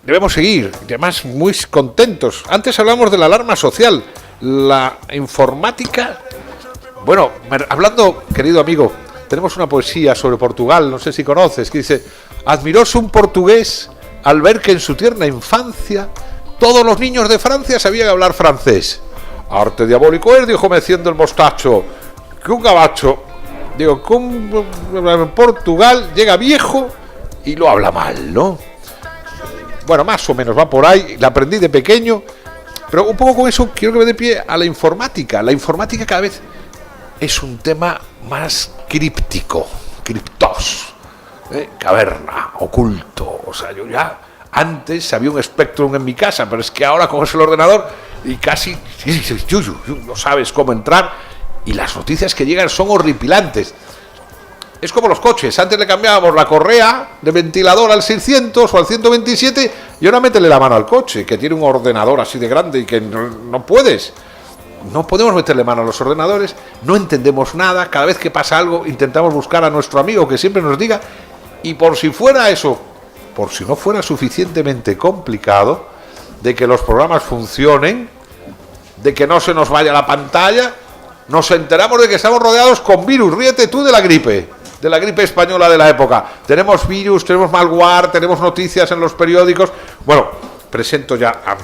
Debemos seguir, además muy contentos. Antes hablamos de la alarma social, la informática. Bueno, hablando, querido amigo, tenemos una poesía sobre Portugal, no sé si conoces, que dice: admiróse un portugués al ver que en su tierna infancia todos los niños de Francia sabían hablar francés. Arte diabólico es, dijo meciendo el mostacho, que un gabacho, digo, que en Portugal llega viejo y lo habla mal, ¿no? Bueno, más o menos va por ahí, la aprendí de pequeño, pero un poco con eso quiero que me dé pie a la informática. La informática cada vez es un tema más críptico, criptos, caverna, oculto. O sea, yo ya antes había un Spectrum en mi casa, pero es que ahora coges el ordenador y casi no sabes cómo entrar y las noticias que llegan son horripilantes. Es como los coches, antes le cambiábamos la correa de ventilador al 600 o al 127 y ahora métele la mano al coche, que tiene un ordenador así de grande y que no puedes. No podemos meterle mano a los ordenadores, no entendemos nada, cada vez que pasa algo intentamos buscar a nuestro amigo que siempre nos diga, y por si fuera eso, por si no fuera suficientemente complicado, de que los programas funcionen, de que no se nos vaya la pantalla, nos enteramos de que estamos rodeados con virus. Ríete tú de la gripe española de la época. Tenemos virus, tenemos malware, tenemos noticias en los periódicos. Bueno, presento ya a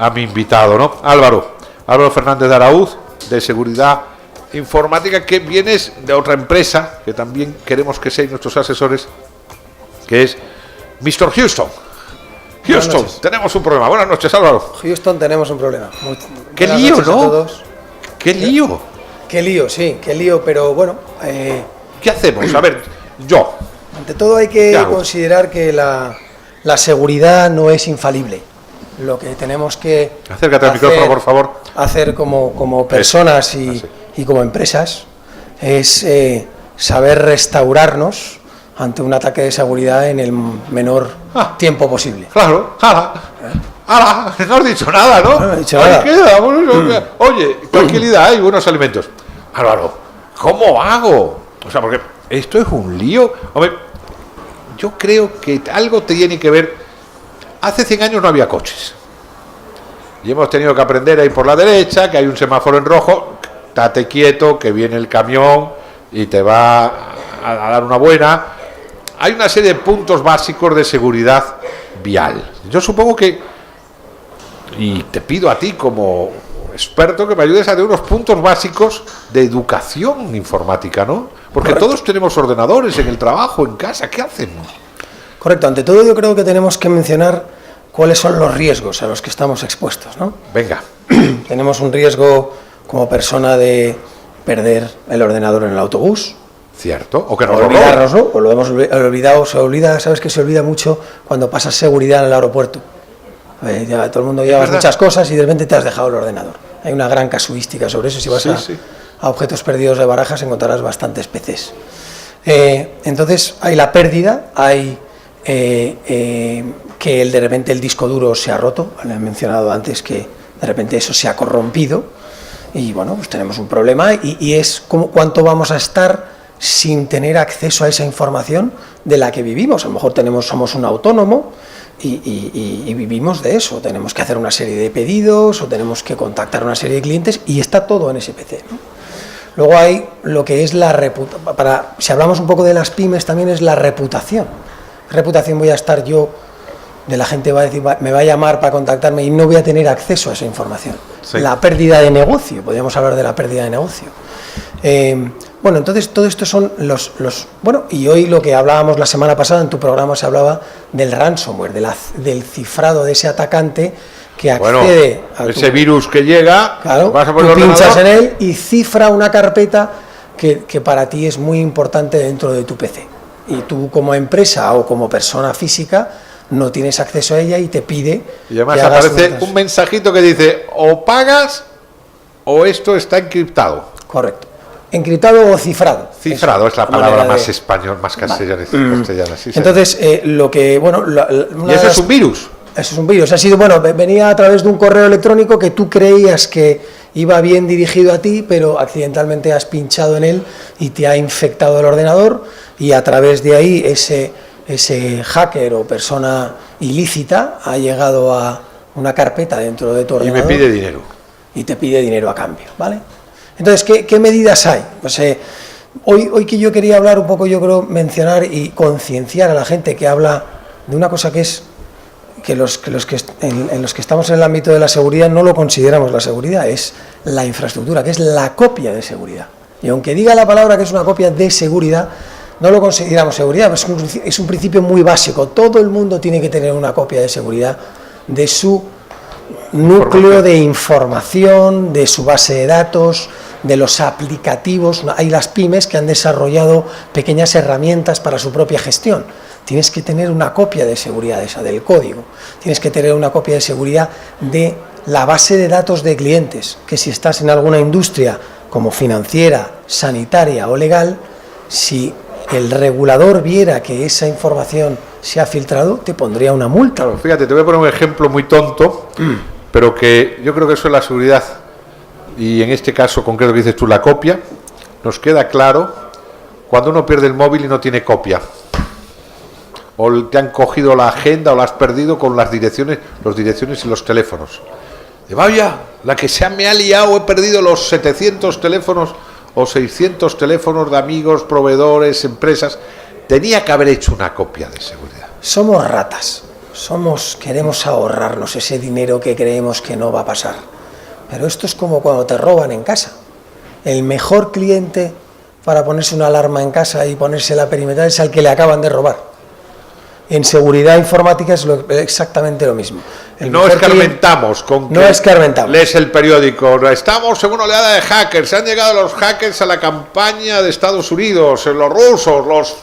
mi invitado, ¿no? Álvaro Fernández de Araúz, de Seguridad Informática, que vienes de otra empresa, que también queremos que seáis nuestros asesores, que es Mr. Houston. Houston, tenemos un problema. Buenas noches, Álvaro. Houston, tenemos un problema. Qué lío, ¿no? Qué lío. Qué lío, sí, qué lío, pero bueno... ¿Qué hacemos? A ver, ante todo hay que considerar que la seguridad no es infalible. Lo que tenemos que... Acércate al micrófono, por favor. Hacer como personas y como empresas es saber restaurarnos ante un ataque de seguridad en el menor tiempo posible. Claro, no has dicho nada, ¿no? No he dicho nada. Oye, tranquilidad, hay buenos alimentos. Álvaro, ¿cómo hago? O sea, porque esto es un lío. Hombre, yo creo que algo tiene que ver. Hace 100 años no había coches. Y hemos tenido que aprender a ir por la derecha, que hay un semáforo en rojo, estate quieto, que viene el camión y te va a dar una buena. Hay una serie de puntos básicos de seguridad vial. Yo supongo que, y te pido a ti como experto que me ayudes a dar unos puntos básicos de educación informática, ¿no? Porque correcto, todos tenemos ordenadores en el trabajo, en casa, ¿qué hacen? Correcto, ante todo yo creo que tenemos que mencionar cuáles son los riesgos a los que estamos expuestos, ¿no? Venga. Tenemos un riesgo como persona de perder el ordenador en el autobús. Cierto, o que nos olvidarnos, ¿no? O lo hemos olvidado, se olvida, sabes que se olvida mucho cuando pasas seguridad en el aeropuerto. Ya todo el mundo lleva muchas cosas y de repente te has dejado el ordenador. Hay una gran casuística sobre eso. Si vas a objetos perdidos de Barajas encontrarás bastantes PCs. Entonces hay la pérdida, hay que de repente el disco duro se ha roto. Le he mencionado antes que de repente eso se ha corrompido y bueno, pues tenemos un problema y es como cuánto vamos a estar sin tener acceso a esa información de la que vivimos. A lo mejor somos un autónomo y vivimos de eso. Tenemos que hacer una serie de pedidos o tenemos que contactar a una serie de clientes y está todo en ese PC, ¿no? Luego hay lo que es la reputación. Si hablamos un poco de las pymes, también es la reputación. Reputación voy a estar yo, de la gente va a decir, me va a llamar para contactarme y no voy a tener acceso a esa información. Sí. La pérdida de negocio, podríamos hablar de la pérdida de negocio. Bueno, entonces todo esto son los... Bueno, y hoy lo que hablábamos la semana pasada en tu programa se hablaba del ransomware, del cifrado de ese atacante que accede a ese virus que llega, claro, vas a poner tú pinchas en él y cifra una carpeta que para ti es muy importante dentro de tu PC. Y tú como empresa o como persona física no tienes acceso a ella y te pide... Y además que hagas aparece un mensajito que dice, o pagas o esto está encriptado. Correcto. Encriptado o cifrado. Cifrado es la palabra más español, más castellana. Sí, entonces, lo que... bueno, y eso es un virus. Eso es un virus. Ha sido, bueno, venía a través de un correo electrónico que tú creías que iba bien dirigido a ti, pero accidentalmente has pinchado en él y te ha infectado el ordenador, y a través de ahí ese hacker o persona ilícita ha llegado a una carpeta dentro de tu ordenador. Y me pide dinero. Y te pide dinero a cambio, ¿vale? Entonces, ¿qué medidas hay? Pues hoy que yo quería hablar un poco, yo creo, mencionar y concienciar a la gente que habla de una cosa que es que en los que estamos en el ámbito de la seguridad no lo consideramos la seguridad, es la infraestructura, que es la copia de seguridad. Y aunque diga la palabra que es una copia de seguridad, no lo consideramos seguridad, es un principio muy básico. Todo el mundo tiene que tener una copia de seguridad de su núcleo de información, de su base de datos, de los aplicativos. Hay las pymes que han desarrollado pequeñas herramientas para su propia gestión. Tienes que tener una copia de seguridad esa, del código. Tienes que tener una copia de seguridad de la base de datos de clientes, que si estás en alguna industria como financiera, sanitaria o legal, si el regulador viera que esa información se ha filtrado, te pondría una multa. Claro, fíjate, te voy a poner un ejemplo muy tonto, pero que yo creo que eso es la seguridad, y en este caso concreto que dices tú, la copia, nos queda claro cuando uno pierde el móvil y no tiene copia, o te han cogido la agenda o la has perdido con las direcciones y los teléfonos. De vaya, la que me ha liado, he perdido los 700 teléfonos o 600 teléfonos de amigos, proveedores, empresas. Tenía que haber hecho una copia de seguridad. Somos ratas, queremos ahorrarnos ese dinero que creemos que no va a pasar. Pero esto es como cuando te roban en casa. El mejor cliente para ponerse una alarma en casa y ponerse la perimetral es al que le acaban de robar. En seguridad informática es exactamente lo mismo. No escarmentamos lees el periódico. Estamos en una oleada de hackers. Se han llegado los hackers a la campaña de Estados Unidos, los rusos,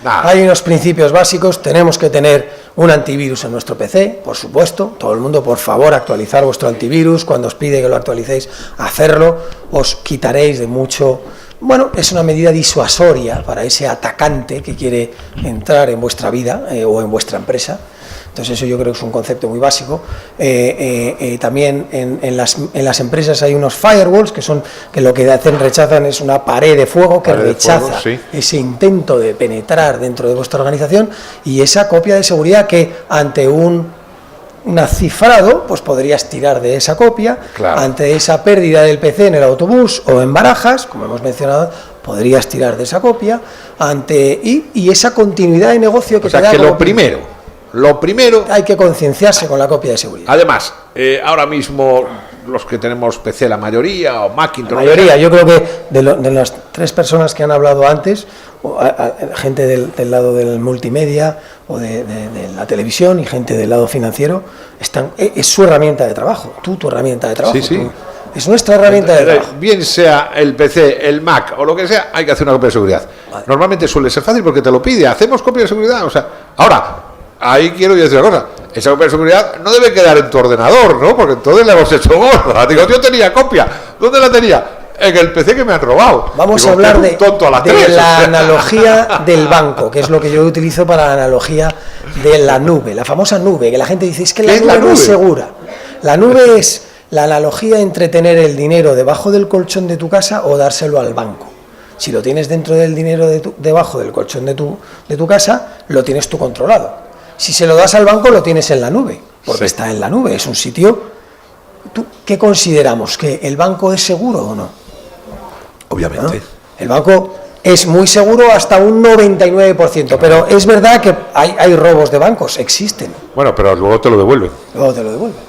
Nada. Hay unos principios básicos. Tenemos que tener un antivirus en nuestro PC, por supuesto. Todo el mundo, por favor, actualizar vuestro antivirus. Cuando os pide que lo actualicéis, hacerlo. Os quitaréis de mucho... Bueno, es una medida disuasoria para ese atacante que quiere entrar en vuestra vida o en vuestra empresa. Entonces eso yo creo que es un concepto muy básico. También en las empresas hay unos firewalls que lo que rechazan es una pared de fuego que rechaza ese intento de penetrar dentro de vuestra organización, y esa copia de seguridad que ante un cifrado, pues podrías tirar de esa copia. Claro. Ante esa pérdida del PC en el autobús o en Barajas, como hemos mencionado, podrías tirar de esa copia y esa continuidad de negocio que te da. Que lo primero hay que concienciarse con la copia de seguridad. Además, ahora mismo los que tenemos PC, la mayoría, o Macintosh, la mayoría, yo creo que de las tres personas que han hablado antes, gente del lado del multimedia o de la televisión y gente del lado financiero, es su herramienta de trabajo. Tu herramienta de trabajo. Sí. Es nuestra herramienta de trabajo. Bien sea el PC, el Mac o lo que sea, hay que hacer una copia de seguridad. Vale. Normalmente suele ser fácil porque te lo pide. Hacemos copia de seguridad. O sea, ahora, ahí quiero decir una cosa. Esa copia de seguridad no debe quedar en tu ordenador, ¿no? Porque entonces le hemos hecho gorda. Digo, yo tenía copia. ¿Dónde la tenía? En el PC que me han robado. Vamos a hablar de la analogía del banco, que es lo que yo utilizo para la analogía de la nube, la famosa nube, que la gente dice, es que la nube no es segura. La nube es la analogía entre tener el dinero debajo del colchón de tu casa o dárselo al banco. Si lo tienes dentro del dinero debajo del colchón de tu casa, lo tienes tú controlado. Si se lo das al banco, lo tienes en la nube, porque está en la nube, es un sitio. ¿Qué consideramos? ¿Que el banco es seguro o no? Obviamente. ¿No? El banco es muy seguro hasta un 99%, pero es verdad que hay robos de bancos, existen. Bueno, pero luego te lo devuelven.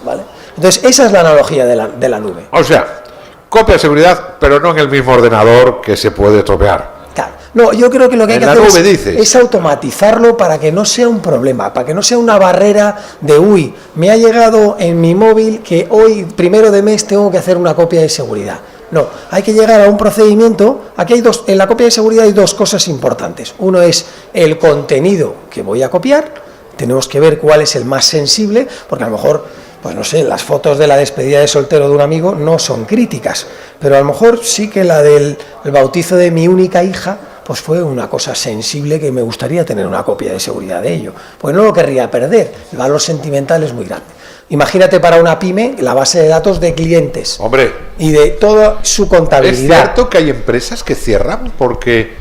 ¿Vale? Entonces, esa es la analogía de la nube. O sea, copia de seguridad, pero no en el mismo ordenador que se puede tropear. Claro. No, yo creo que lo que hay que hacer es automatizarlo para que no sea un problema, para que no sea una barrera de, me ha llegado en mi móvil que hoy, 1 de mes, tengo que hacer una copia de seguridad. No, hay que llegar a un procedimiento. Aquí hay en la copia de seguridad hay dos cosas importantes. Uno es el contenido que voy a copiar. Tenemos que ver cuál es el más sensible, porque a lo mejor, pues no sé, las fotos de la despedida de soltero de un amigo no son críticas, pero a lo mejor sí que la del bautizo de mi única hija, pues fue una cosa sensible que me gustaría tener una copia de seguridad de ello, pues no lo querría perder. El valor sentimental es muy grande. Imagínate para una pyme la base de datos de clientes. Hombre, y de toda su contabilidad. ¿Es cierto que hay empresas que cierran porque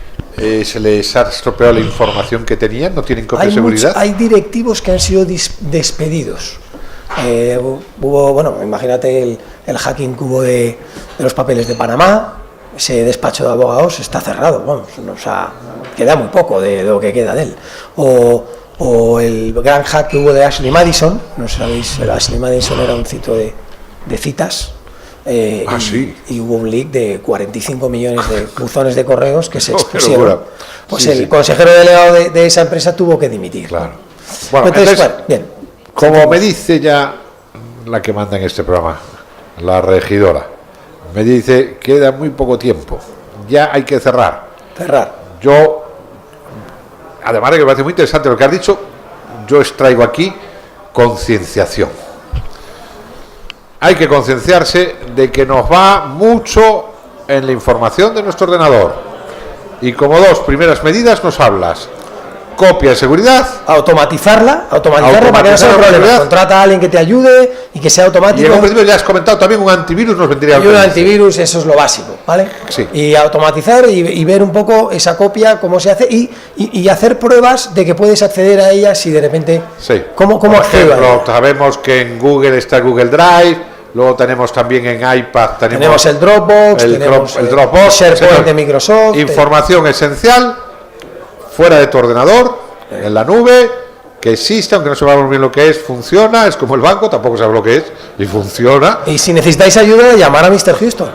se les ha estropeado la información que tenían, no tienen copia de seguridad? Hay directivos que han sido despedidos. Hubo, bueno, imagínate el hacking que hubo de los papeles de Panamá. Ese despacho de abogados está cerrado, vamos, o sea, queda muy poco de lo que queda de él. O el gran hack que hubo de Ashley Madison, no sabéis, Ashley Madison era un sitio de citas. Sí. Y hubo un leak de 45 millones de buzones de correos que se expusieron. Pues sí, el sí. consejero delegado de esa empresa tuvo que dimitir. Claro. Bueno, entonces, bien. Como me dice ya la que manda en este programa, la regidora, me dice, queda muy poco tiempo, ya hay que cerrar. Yo, además de que me parece muy interesante lo que has dicho, yo extraigo aquí concienciación. Hay que concienciarse de que nos va mucho en la información de nuestro ordenador. Y como dos primeras medidas nos hablas: copia de seguridad, automatizarla para que no sea un problema. Contrata a alguien que te ayude y que sea automático. Y en un principio ya has comentado también un antivirus nos vendría bien. Y un antivirus, eso es lo básico, ¿vale? Sí. Y automatizar y ver un poco esa copia, cómo se hace y hacer pruebas de que puedes acceder a ella si de repente... Sí. ¿Cómo Por accedo ejemplo, a ella? sabemos que en Google está Google Drive, luego tenemos también en iPad tenemos el Dropbox, tenemos el Dropbox, SharePoint de Microsoft. Información esencial fuera de tu ordenador, en la nube, que existe, aunque no sepamos bien lo que es, funciona, es como el banco, tampoco sabemos lo que es, y funciona. Y si necesitáis ayuda, llamar a Mr. Houston.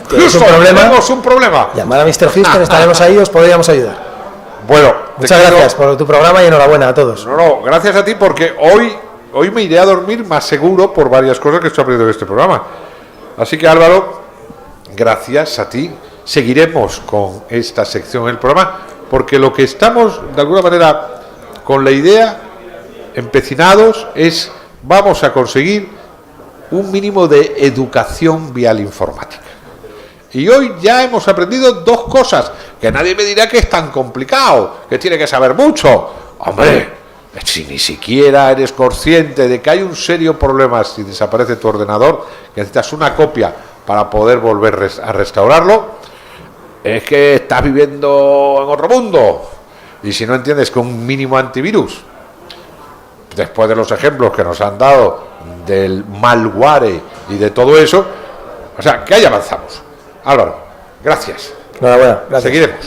Houston, tenemos un problema. Llamar a Mr. Houston, estaremos ahí, os podríamos ayudar. Bueno, muchas gracias por tu programa y enhorabuena a todos. No, gracias a ti, porque hoy me iré a dormir más seguro por varias cosas que estoy aprendiendo en este programa. Así que, Álvaro, gracias a ti. Seguiremos con esta sección en el programa, porque lo que estamos, de alguna manera, con la idea, empecinados, es vamos a conseguir un mínimo de educación vial informática. Y hoy ya hemos aprendido dos cosas, que nadie me dirá que es tan complicado, que tiene que saber mucho. Hombre, si ni siquiera eres consciente de que hay un serio problema si desaparece tu ordenador, que necesitas una copia para poder volver a restaurarlo, es que estás viviendo en otro mundo. Y si no entiendes que un mínimo antivirus, después de los ejemplos que nos han dado del malware y de todo eso, o sea, que ahí avanzamos. Álvaro, gracias. Enhorabuena, gracias. Seguiremos.